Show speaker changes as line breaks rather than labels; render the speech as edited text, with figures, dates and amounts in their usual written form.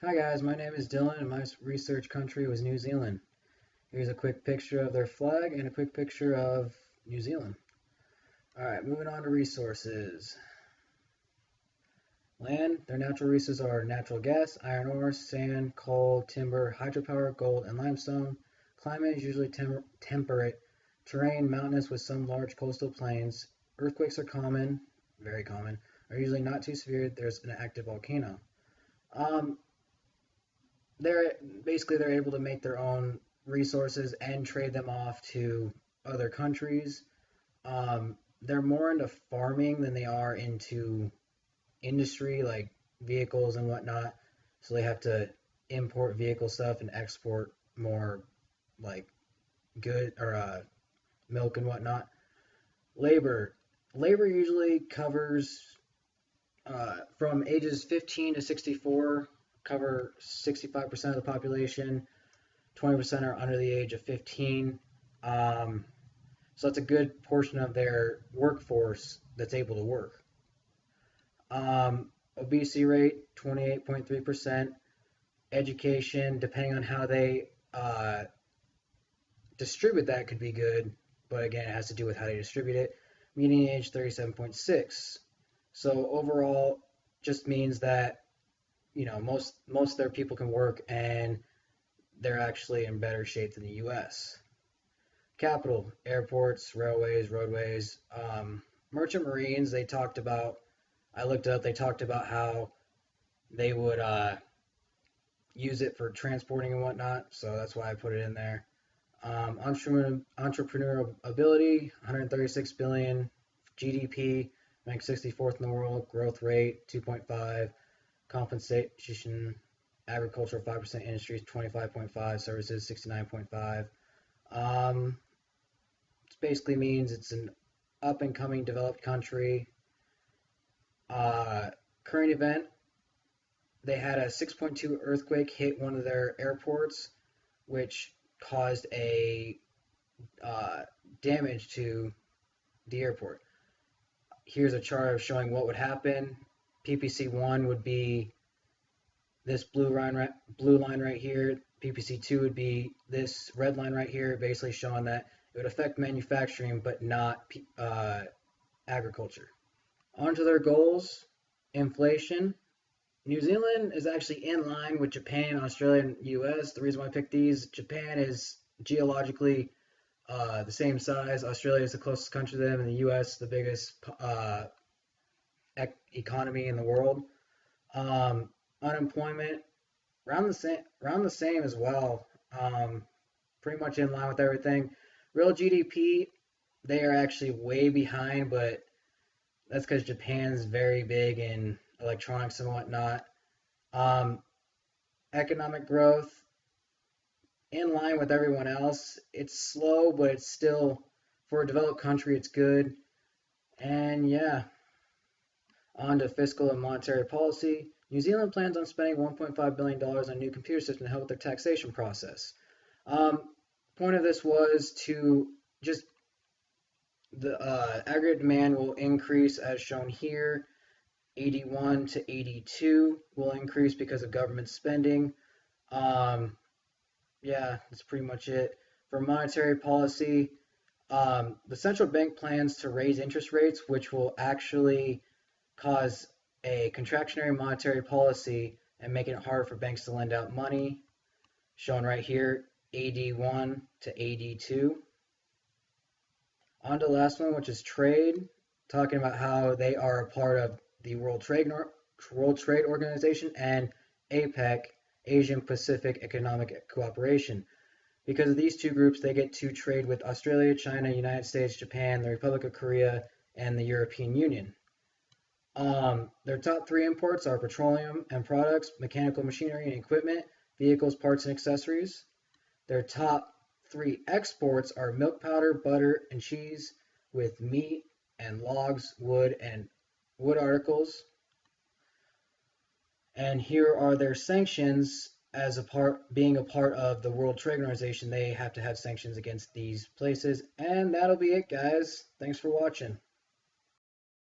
Hi guys, my name is Dylan and my research country was New Zealand. Here's a quick picture of their flag and a quick picture of New Zealand. Alright, moving on to resources. Land, their natural resources are natural gas, iron ore, sand, coal, timber, hydropower, gold, and limestone. Climate is usually temperate. Terrain, mountainous with some large coastal plains. Earthquakes are common, very common, are usually not too severe. There's an active volcano. Um, they're able to make their own resources and trade them off to other countries. They're more into farming than they are into industry like vehicles and whatnot. So they have to import vehicle stuff and export more like good or milk and whatnot. Labor. Labor usually covers from ages 15 to 64, cover 65% of the population. 20% are under the age of 15. Um, so that's a good portion of their workforce that's able to work. Obesity rate 28.3%. Education, depending on how they distribute that, could be good, but again, it has to do with how they distribute it. Median age 37.6. So overall, just means that most of their people can work and they're actually in better shape than the U.S. Capital, airports, railways, roadways, merchant marines. They talked about. I looked up. They talked about how they would use it for transporting and whatnot. So that's why I put it in there. Entrepreneurial ability, 136 billion. GDP, ranked 64th in the world. Growth rate, 2.5. Compensation, agricultural 5%, industries 25.5, services 69.5. It basically means it's an up and coming developed country. Current event, they had a 6.2 earthquake hit one of their airports, which caused a damage to the airport. Here's a chart of showing what would happen. PPC1 would be this blue line right here. PPC2 would be this red line right here, basically showing that it would affect manufacturing but not agriculture. On to their goals. Inflation. New Zealand is actually in line with Japan, Australia, and US. The reason why I picked these, Japan is geologically the same size. Australia is the closest country to them, and the US the biggest economy in the world. Unemployment around the same as well. Pretty much in line with everything. Real GDP, they are actually way behind, but that's because Japan's very big in electronics and whatnot. Um, Economic growth, in line with everyone else. It's slow, but it's still, for a developed country, it's good. And yeah, on to fiscal and monetary policy. New Zealand plans on spending $1.5 billion on a new computer system to help with their taxation process. Point of this was to just the aggregate demand will increase as shown here. 81 to 82 will increase because of government spending. Yeah, that's pretty much it. For monetary policy, the central bank plans to raise interest rates, which will actually cause a contractionary monetary policy and making it harder for banks to lend out money. Shown right here, AD1 to AD2. On to the last one, which is trade, talking about how they are a part of the World Trade Organization and APEC, Asian Pacific Economic Cooperation. Because of these two groups, they get to trade with Australia, China, United States, Japan, the Republic of Korea, and the European Union. Their top three imports are petroleum and products, mechanical machinery and equipment, vehicles, parts, and accessories. Their top three exports are milk powder, butter, and cheese, with meat and logs, wood, and wood articles. And here are their sanctions. As being a part of the World Trade Organization, they have to have sanctions against these places. And that'll be it, guys. Thanks for watching.